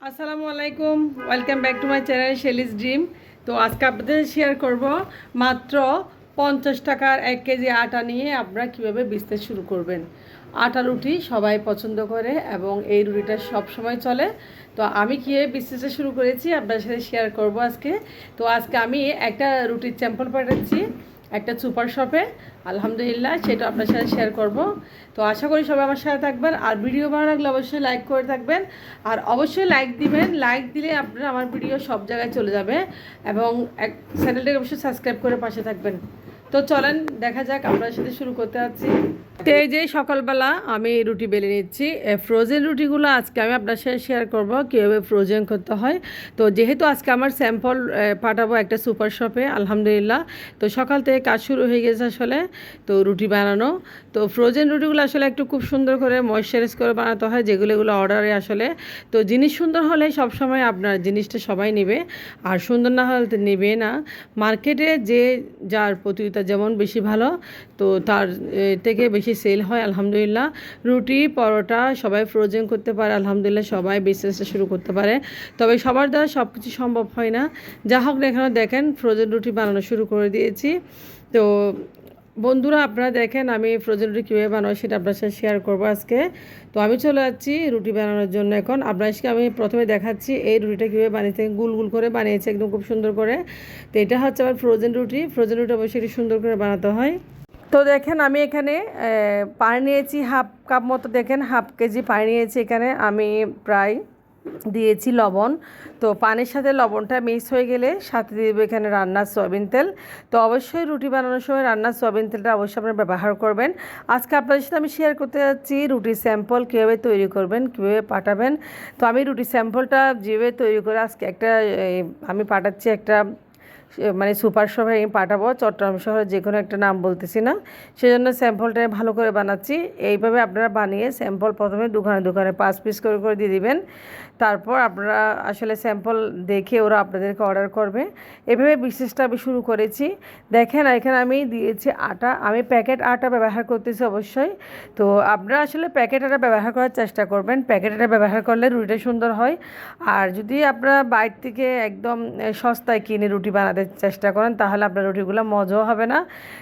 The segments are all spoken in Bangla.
আসসালামু আলাইকুম, welcome back to my channel Shelley's dream. তো আজকে আপনাদের শেয়ার করব মাত্র 50 টাকার 1 কেজি আটা নিয়ে আপনারা কীভাবে বিজনেস শুরু করবেন। আটা রুটি সবাই পছন্দ করে এবং এই রুটিটা সব সময় চলে। তো আমি কীভাবে বিজনেসটা শুরু করেছি আপনাদের সাথে শেয়ার করব আজকে। তো আজকে আমি একটা রুটির স্যাম্পল পাঠাচ্ছি একটা সুপার শপে, আলহামদুলিল্লাহ, সেটা আপনার সাথে শেয়ার করব। তো আশা করি সবাই আমার সাথে থাকবেন, আর ভিডিও ভালো লাগলে অবশ্যই লাইক করে থাকবেন, আর অবশ্যই লাইক দিবেন। লাইক দিলে আপনারা আমার ভিডিও সব জায়গায় চলে যাবে এবং চ্যানেলটাকে অবশ্যই সাবস্ক্রাইব করে পাশে থাকবেন। তো চলেন দেখা যাক, আপনার সাথে শুরু করতে যাচ্ছি। তো এই যে সকালবেলা আমি রুটি বেলে নিচ্ছি। ফ্রোজেন রুটিগুলো আজকে আমি আপনার সাথে শেয়ার করব কীভাবে ফ্রোজেন করতে হয়। তো যেহেতু আজকে আমার স্যাম্পল পাঠাবো একটা সুপার শপে, আলহামদুলিল্লাহ, তো সকাল থেকে কাজ শুরু হয়ে গেছে আসলে। তো রুটি বানানো, তো ফ্রোজেন রুটিগুলো আসলে একটু খুব সুন্দর করে ময়েশ্চারাইজ করে বানাতে হয়, যেগুলো এগুলো অর্ডারে আসলে। তো জিনিস সুন্দর হলে সবসময় আপনার জিনিসটা সবাই নেবে, আর সুন্দর না হলে তো নেবে না। মার্কেটে যে যার প্রতিযোগিতা যেমন বেশি ভালো, তো তার থেকে বেশি সেল হয়, আলহামদুলিল্লাহ। রুটি পরোটা সবাই ফ্রোজেন করতে পারে, আলহামদুলিল্লাহ, সবাই বিজনেসটা শুরু করতে পারে। তবে সবার দ্বারা সব কিছু সম্ভব হয় না। যা হোক না, এখানে দেখেন ফ্রোজেন রুটি বানানো শুরু করে দিয়েছি। তো বন্ধুরা, আপনারা দেখেন আমি ফ্রোজেন রুটি কীভাবে বানাই সেটা আপনার সাথে শেয়ার করবো আজকে। তো আমি চলে যাচ্ছি রুটি বানানোর জন্য। এখন আপনাদেরকে আমি প্রথমে দেখাচ্ছি এই রুটিটা কীভাবে বানিয়েছে, গুল গুল করে বানিয়েছে একদম খুব সুন্দর করে। তো এটা হচ্ছে আমার ফ্রোজেন রুটি। ফ্রোজেন রুটি অবশ্যই একটু সুন্দর করে বানাতে হয়। তো দেখেন আমি এখানে পানি নিয়েছি হাফ কাপ মতো, দেখেন হাফ কেজি পানি নিয়েছি এখানে আমি। প্রায় দিয়েছি লবণ। তো পানির সাথে লবণটা মিক্স হয়ে গেলে সাথে দিয়ে দেবো এখানে রান্নার সয়াবিন তেল। তো অবশ্যই রুটি বানানোর সময় রান্নার সয়াবিন তেলটা অবশ্যই আপনারা ব্যবহার করবেন। আজকে আপনাদের সাথে আমি শেয়ার করতে যাচ্ছি রুটির স্যাম্পল কীভাবে তৈরি করবেন, কীভাবে পাঠাবেন। তো আমি রুটির স্যাম্পলটা যেভাবে তৈরি করে আজকে একটা আমি পাঠাচ্ছি একটা মানে সুপার শপে আমি পাঠাবো, চট্টগ্রাম শহরে, যে কোনো একটা নাম বলতেছি না, সেজন্য স্যাম্পলটা ভালো করে বানাচ্ছি। এইভাবে আপনারা বানিয়ে স্যাম্পল প্রথমে দোকানে দোকানে 5 পিস করে দিয়ে দিবেন। তারপর আপনারা আসলে স্যাম্পল দেখে ওরা আপনাদেরকে অর্ডার করবে। এভাবে বিজনেসটা আমি শুরু করেছি। দেখেন এখানে আমি দিয়েছি আটা, আমি প্যাকেট আটা ব্যবহার করতেছি অবশ্যই। তো আপনারা আসলে প্যাকেট আটা ব্যবহার করার চেষ্টা করবেন, প্যাকেট আটা ব্যবহার করলে রুটিটা সুন্দর হয়। আর যদি আপনারা বাইরে থেকে একদম সস্তায় কিনে রুটি বানাতে চেষ্টা করেন তাহলে আপনার রুটিগুলো মজাও হবে না,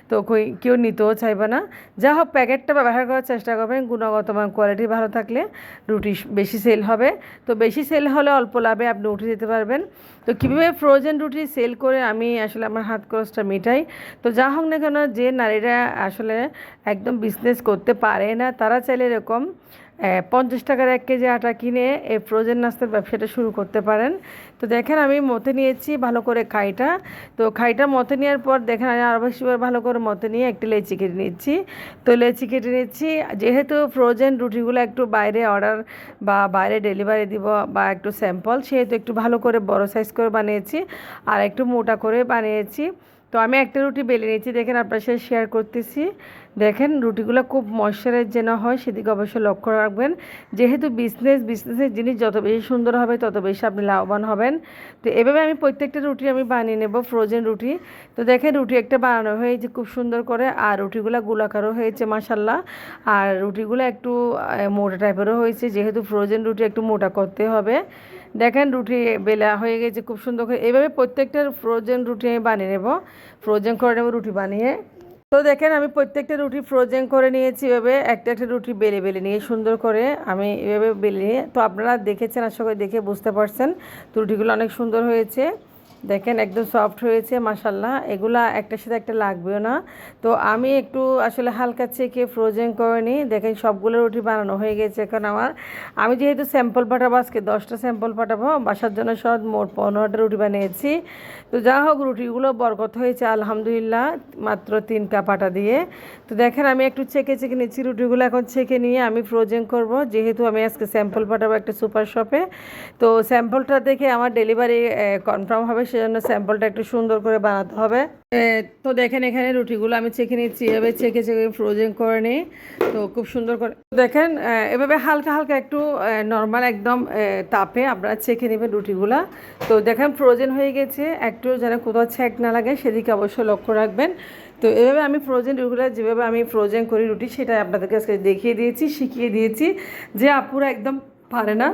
তো কেউ নিতেও চাইবে না। যা হোক, প্যাকেটটা ব্যবহার করার চেষ্টা করবেন, গুণগত মান কোয়ালিটি ভালো থাকলে রুটি বেশি সেল হবে। তো বেশি সেল হলে অল্প লাভে আপনি উঠে যেতে পারবেন। তো কীভাবে ফ্রোজেন রুটি সেল করে আমি আসলে আমার হাত খরচটা মেটাই। তো যা হোক না কেন, যে নারীরা আসলে একদম বিজনেস করতে পারে না তারা চাইলে এরকম 50 টাকার 1 কেজি আটা কিনে এই ফ্রোজেন নাস্তার ব্যবসাটা শুরু করতে পারেন। তো দেখেন আমি মথে নিয়েছি ভালো করে খাইটা। তো খাইটা মথে নেওয়ার পর দেখেন আমি আরও বেশি ভালো করে মথে নিয়ে একটা লেচি কেটে নিচ্ছি। তো লেচি কেটে নিচ্ছি, যেহেতু ফ্রোজেন রুটিগুলো একটু বাইরে অর্ডার বা বাইরে ডেলিভারি দিব বা একটু স্যাম্পল, সেহেতু একটু ভালো করে বড় সাইজ করে বানিয়েছি আর একটু মোটা করে বানিয়েছি। তো আমি একটা রুটি বেলে নিয়েছি, দেখেন আপনার সাথে শেয়ার করতেছি। দেখেন রুটিগুলো খুব ময়েশ্চারাইজ যেন হয় সেদিকে অবশ্যই লক্ষ্য রাখবেন। যেহেতু বিজনেসের জিনিস যত বেশি সুন্দর হবে তত বেশি আপনি লাভবান হবেন। তো এভাবে আমি প্রত্যেকটা রুটি আমি বানিয়ে নেব, ফ্রোজেন রুটি। তো দেখেন রুটি একটা বানানো হয়েছে খুব সুন্দর করে, আর রুটিগুলো গোলাকারও হয়েছে মাশাল্লাহ। আর রুটিগুলো একটু মোটা টাইপেরও হয়েছে, যেহেতু ফ্রোজেন রুটি একটু মোটা করতে হবে। দেখেন রুটি বেলা হয়ে গেছে খুব সুন্দর করে। এভাবে প্রত্যেকটা ফ্রোজেন রুটি আমি বানিয়ে নেব, ফ্রোজেন করে নেব রুটি বানিয়ে। তো দেখেন আমি প্রত্যেকটা রুটি ফ্রোজেন করে নিয়েছি, এভাবে একটা একটা রুটি বেলে বেলে নিয়ে সুন্দর করে আমি এভাবে বেলে নিয়ে। তো আপনারা দেখেছেন, আশা করি দেখে বুঝতে পারছেন তো রুটিগুলো অনেক সুন্দর হয়েছে। দেখেন একদম সফট হয়েছে মাশাল্লাহ, এগুলা একটার সাথে একটা লাগবেও না। তো আমি একটু আসলে হালকা চেকে ফ্রোজেন করে নিই। দেখেন সবগুলো রুটি বানানো হয়ে গেছে। এখন আমি যেহেতু স্যাম্পল পাঠাবো, আজকে 10টা স্যাম্পল পাঠাবো বাসার জন্য, সব মোট 15টা রুটি বানিয়েছি। তো যা হোক রুটিগুলো বরকত হয়েছে আলহামদুলিল্লাহ, মাত্র 3 কাপ আটা দিয়ে। তো দেখেন আমি একটু চেকে নিচ্ছি রুটিগুলো। এখন ছেঁকে নিয়ে আমি ফ্রোজেন করব, যেহেতু আমি আজকে স্যাম্পল পাঠাবো একটা সুপার শপে। তো স্যাম্পলটা দেখে আমার ডেলিভারি কনফার্ম হবে, সেজন্য স্যাম্পলটা একটু সুন্দর করে বানাতে হবে। তো দেখেন এখানে রুটিগুলো আমি চেখে নিচ্ছি, এভাবে চেকে ফ্রোজেন করে নিই। তো খুব সুন্দর করে দেখেন এভাবে হালকা হালকা একটু নর্মাল একদম তাপে আপনারা চেখে নেবেন রুটিগুলা। তো দেখেন ফ্রোজেন হয়ে গেছে, একটু যেন কোথাও ছ্যাঁক না লাগে সেদিকে অবশ্যই লক্ষ্য রাখবেন। তো এভাবে আমি ফ্রোজেন রুটিগুলো যেভাবে আমি ফ্রোজেন করি রুটি, সেটাই আপনাদেরকে আজকে দেখিয়ে দিয়েছি, শিখিয়ে দিয়েছি, যে আপুরা একদম পারে না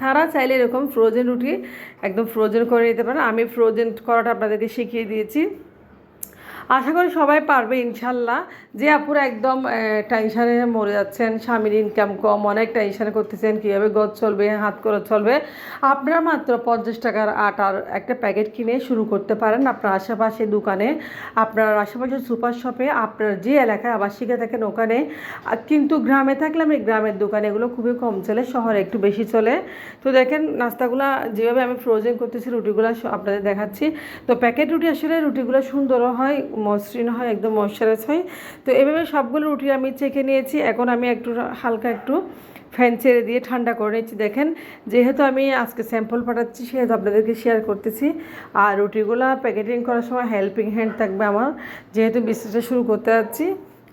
তারা চাইলে এরকম ফ্রোজেন রুটি একদম ফ্রোজেন করে নিতে পারেন। আমি ফ্রোজেন করাটা আপনাদেরকে শিখিয়ে দিয়েছি। আশা করি সবাই পারবে ইনশাল্লাহ। যে আপুরা একদম টেনশানে মরে যাচ্ছেন, স্বামীর ইনকাম কম, অনেক টেনশানে করতেছেন কীভাবে ঘর চলবে, হাত খরচ চলবে, আপনারা মাত্র 50 টাকার আটার একটা প্যাকেট কিনে শুরু করতে পারেন আপনার আশেপাশে দোকানে, আপনার আশেপাশে সুপার শপে, আপনার যে এলাকায় আবাসিকে থাকেন ওখানে। কিন্তু গ্রামে থাকলে আমি গ্রামের দোকানে এগুলো খুবই কম চলে, শহরে একটু বেশি চলে। তো দেখেন নাস্তাগুলো যেভাবে আমি ফ্রোজেন করতেছি রুটিগুলো আপনাদের দেখাচ্ছি। তো প্যাকেট রুটি আসলে রুটিগুলো সুন্দরও হয়, মসৃণ হয়, একদম ময়শ্চারাইজ হয়। তো এভাবে সবগুলো রুটি আমি চেখে নিয়েছি। এখন আমি একটু হালকা একটু ফ্যান ছেড়ে দিয়ে ঠান্ডা করে নিচ্ছি। দেখেন যেহেতু আমি আজকে স্যাম্পল পাঠাচ্ছি সেহেতু আপনাদেরকে শেয়ার করতেছি। আর রুটিগুলো প্যাকেটিং করার সময় হেল্পিং হ্যান্ড থাকবে আমার, যেহেতু বিজনেসটা শুরু করতে যাচ্ছি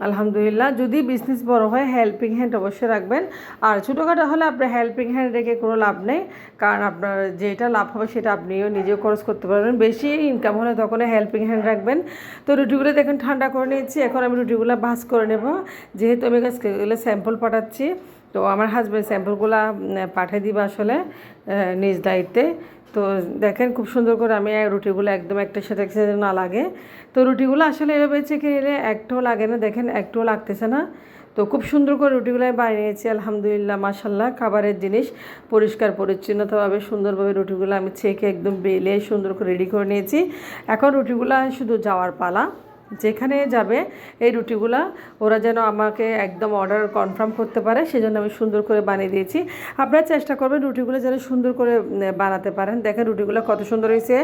আলহামদুলিল্লাহ। যদি বিজনেস বড় হয় হেল্পিং হ্যান্ড অবশ্যই রাখবেন। আর ছোটোখাটো হলে আপনার হেল্পিং হ্যান্ড রেখে কোনো লাভ নেই, কারণ আপনার যেটা লাভ হবে সেটা আপনিও নিজেও খরচ করতে পারবেন। বেশি ইনকাম হলে তখন হেল্পিং হ্যান্ড রাখবেন। তো রুটিগুলো দেখুন ঠান্ডা করে নিয়েছি। এখন আমি রুটিগুলো ভাজ করে নেব, যেহেতু আমি এগুলো স্যাম্পল পাঠাচ্ছি। তো আমার হাজব্যান্ড স্যাম্পলগুলো পাঠিয়ে দিবে আসলে নিজ দায়িত্বে। তো দেখেন খুব সুন্দর করে আমি রুটিগুলো একদম একটার সাথে একটা না লাগে। তো রুটিগুলো আসলে এভাবে চেখে নিলে একটাও লাগে না, দেখেন একটাও লাগতেছে না। তো খুব সুন্দর করে রুটিগুলো আমি বানিয়েছি আলহামদুলিল্লাহ মাশাল্লাহ। খাবারের জিনিস পরিষ্কার পরিচ্ছন্নতাভাবে সুন্দরভাবে রুটিগুলো আমি ছেঁকে একদম বেলে সুন্দর করে রেডি করে নিয়েছি। এখন রুটিগুলো শুধু যাওয়ার পালা, যেখানে যাবে এই রুটিগুলা ওরা যেন আমাকে একদম অর্ডার কনফার্ম করতে পারে, সেজন্য আমি সুন্দর করে বানিয়ে দিয়েছি। আপনারা চেষ্টা করবেন রুটিগুলো যেন সুন্দর করে বানাতে পারেন। দেখেন রুটিগুলো কত সুন্দর হয়েছে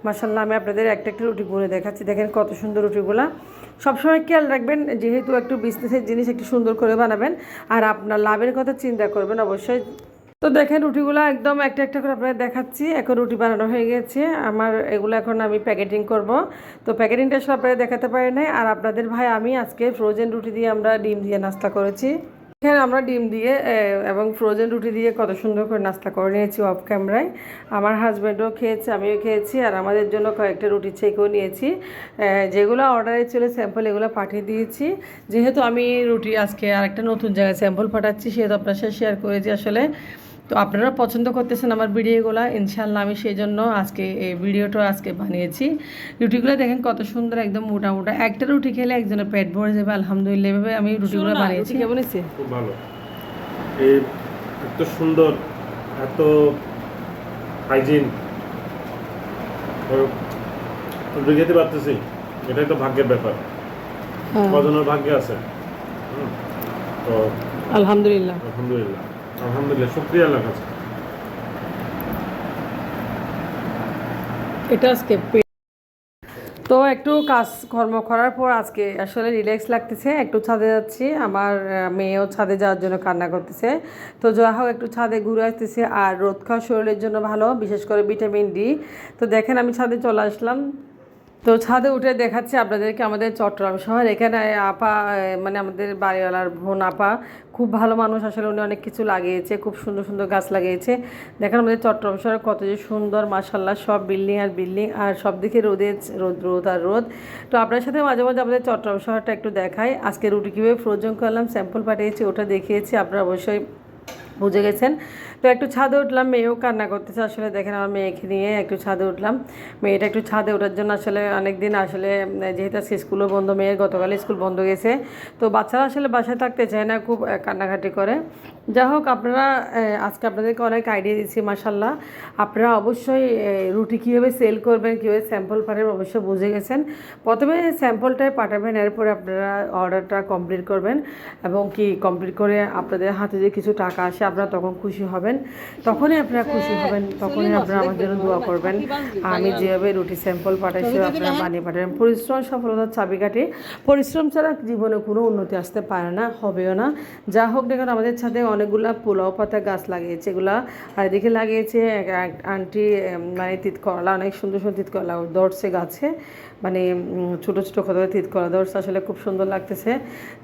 মাশাল্লাহ। আমি আপনাদের একটা একটা রুটি গুনে দেখাচ্ছি, দেখেন কত সুন্দর রুটিগুলো। সবসময় খেয়াল রাখবেন যেহেতু একটু বিজনেসের জিনিস একটু সুন্দর করে বানাবেন, আর আপনার লাভের কথা চিন্তা করবেন অবশ্যই। তো দেখেন রুটিগুলো একদম একটা একটা করে আপনাদের দেখাচ্ছি। এখন রুটি বানানো হয়ে গেছে আমার, এগুলো এখন আমি প্যাকেটিং করব। তো প্যাকেটিংটা সব আপনাদের দেখাতে পারি নাই। আর আপনাদের ভাই আমি আজকে ফ্রোজেন রুটি দিয়ে আমরা ডিম দিয়ে নাস্তা করেছি। এখানে আমরা ডিম দিয়ে এবং ফ্রোজেন রুটি দিয়ে কত সুন্দর করে নাস্তা করে নিয়েছি অফ ক্যামেরায়। আমার হাজব্যান্ডও খেয়েছে, আমিও খেয়েছি, আর আমাদের জন্য কয়েকটা রুটি চেকেও নিয়েছি। যেগুলো অর্ডারে ছিল স্যাম্পল এগুলো পাঠিয়ে দিয়েছি। যেহেতু আমি রুটি আজকে আরেকটা নতুন জায়গায় স্যাম্পল পাঠাচ্ছি সেহেতু আপনার সাথে শেয়ার করেছি আসলে। তো আপনারা পছন্দ করতেছেন আমার ভিডিওগুলো ইনশাল্লাহ, আমি সেই জন্য আজকে এই ভিডিওটা আজকে বানিয়েছি। রুটিগুলো দেখেন কত সুন্দর একদম মোটা মোটা, একটা রুটি খেলে একজনের পেট ভরে যাবে আলহামদুলিল্লাহ। এভাবে আমি রুটিগুলো বানিয়েছি। কেমন হয়েছে? খুব ভালো। এই এত সুন্দর, এত হাইজিন রুটি খেতে পারতেছি, এটা একটা ভাগ্যের ব্যাপার। কজনের ভাগ্যে আছে। তো আলহামদুলিল্লাহ আলহামদুলিল্লাহ আলহামদুলিল্লাহ শুকরিয়া আল্লাহর কাছে। এটা আজকে তো একটু কাজকর্ম করার পর আজকে আসলে রিল্যাক্স লাগতেছে। একটু ছাদে যাচ্ছি, আমার মেয়েও ছাদে যাওয়ার জন্য কান্না করতেছে। তো যা হোক একটু ছাদে ঘুরে আসতেছে। আর রোদ খাওয়া শরীরের জন্য ভালো, বিশেষ করে ভিটামিন ডি। তো দেখেন আমি ছাদে চলে আসলাম। তো ছাদে উঠে দেখাচ্ছি আপনাদেরকে আমাদের চট্টগ্রাম শহর। এখানে আপা মানে আমাদের বাড়িওয়ালার বোন আপা খুব ভালো মানুষ আসলে, উনি অনেক কিছু লাগিয়েছে, খুব সুন্দর সুন্দর গাছ লাগিয়েছে। দেখেন আমাদের চট্টগ্রাম শহরে কত যে সুন্দর মাশাল্লাহ, সব বিল্ডিং আর বিল্ডিং, আর সব দিকে রোদে রোদ রোদ আর রোদ। তো আপনার সাথে মাঝে মাঝে আমাদের চট্টগ্রাম শহরটা একটু দেখাই। আজকে রুটি কীভাবে ফ্রোজন করলাম স্যাম্পল পাঠিয়েছি, ওটা দেখিয়েছি, আপনারা অবশ্যই বুঝে গেছেন। তো একটু ছাদে উঠলাম, মেয়েও কান্না করতেছে আসলে। দেখেন আমার মেয়েকে নিয়ে একটু ছাদে উঠলাম। মেয়েটা একটু ছাদে ওঠার জন্য আসলে অনেক দিন আসলে যেহেতু আজকে স্কুলও বন্ধ, মেয়ের গতকাল স্কুল বন্ধ গেছে, তো বাচ্চারা আসলে বাসায় থাকতে চায় না, খুব কান্নাকাটি করে। যা হোক আপনারা আজকে আপনাদেরকে অনেক আইডিয়া দিচ্ছি মাশাল্লাহ। আপনারা অবশ্যই রুটি কীভাবে সেল করবেন, কীভাবে স্যাম্পল পাঠাবেন অবশ্যই বুঝে গেছেন। প্রথমে স্যাম্পলটাই পাঠাবেন, এরপরে আপনারা অর্ডারটা কমপ্লিট করবেন, এবং কি কমপ্লিট করে আপনাদের হাতে যে কিছু টাকা আসে আপনারা তখন খুশি হবেন। তখনই আপনারা খুশি হবেন, তখনই আপনারা আমার জন্য দোয়া করবেন। আমি যেভাবে রুটি স্যাম্পল পাঠাই সেভাবে আপনারা বানিয়ে পাঠাবেন। পরিশ্রম সফলতার চাবিকাঠি, পরিশ্রম ছাড়া জীবনে কোনো উন্নতি আসতে পারে না, হবেও না। যা হোক দেখুন আমাদের ছাদে অনেকগুলা পোলাও পাতা গাছ লাগিয়েছে, এগুলা আর এদিকে লাগিয়েছে আন্টি মানে তিত করলা, অনেক সুন্দর সুন্দর তিত করলা ধরছে গাছে, মানে ছোটো ছোটো কত তিত করলা ধরছে, আসলে খুব সুন্দর লাগতেছে।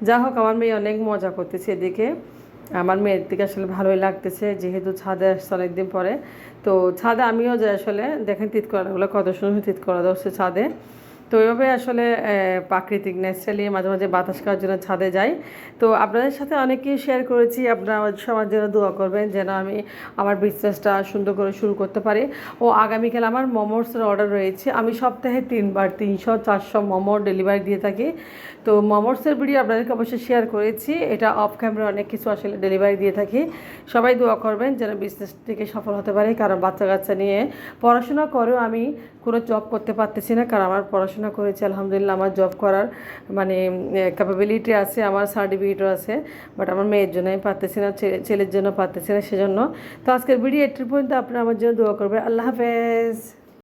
যা হোক আমার মেয়ে অনেক মজা করতেছে এদিকে, আমার মেয়ের দিকে আসলে ভালোই লাগতেছে যেহেতু ছাদে আসছে অনেকদিন পরে। তো ছাদে আমিও যাই আসলে, দেখেন তিত কলাগুলো কত সুন্দর তিত কলা ধরছে ছাদে। তো ওইভাবে আসলে প্রাকৃতিক ন্যাচারালি মাঝে মাঝে বাতাস খাওয়ার জন্য ছাদে যাই। তো আপনাদের সাথে অনেকেই শেয়ার করেছি, আপনারা সবার জন্য দোয়া করবেন যেন আমি আমার বিজনেসটা সুন্দর করে শুরু করতে পারি। ও আগামীকাল আমার মোমোসের অর্ডার রয়েছে। আমি সপ্তাহে 3বার 300-400 মোমো ডেলিভারি দিয়ে থাকি। তো মোমোসের ভিডিও আপনাদেরকে অবশ্যই শেয়ার করেছি। এটা অফ ক্যামেরা অনেক কিছু আসলে ডেলিভারি দিয়ে থাকি। সবাই দোয়া করবেন যেন বিজনেস থেকে সফল হতে পারে, কারণ বাচ্চা কাচ্চা নিয়ে পড়াশোনা করেও আমি কোনো জব করতে পারতেছি না, কারণ আমার পড়াশোনা করেছি আলহামদুলিল্লাহ, আমার জব করার মানে ক্যাপাবিলিটি আছে, আমার সার্টিফিকেটও আছে, বাট আমার মেয়ের জন্য আমি পারতেছি না, ছেলের জন্য পারতেছি না, সেজন্য। তো আজকের ভিডিও এটির পর্যন্ত আপনারা আমার জন্য দোয়া করবেন। আল্লাহ হাফেজ।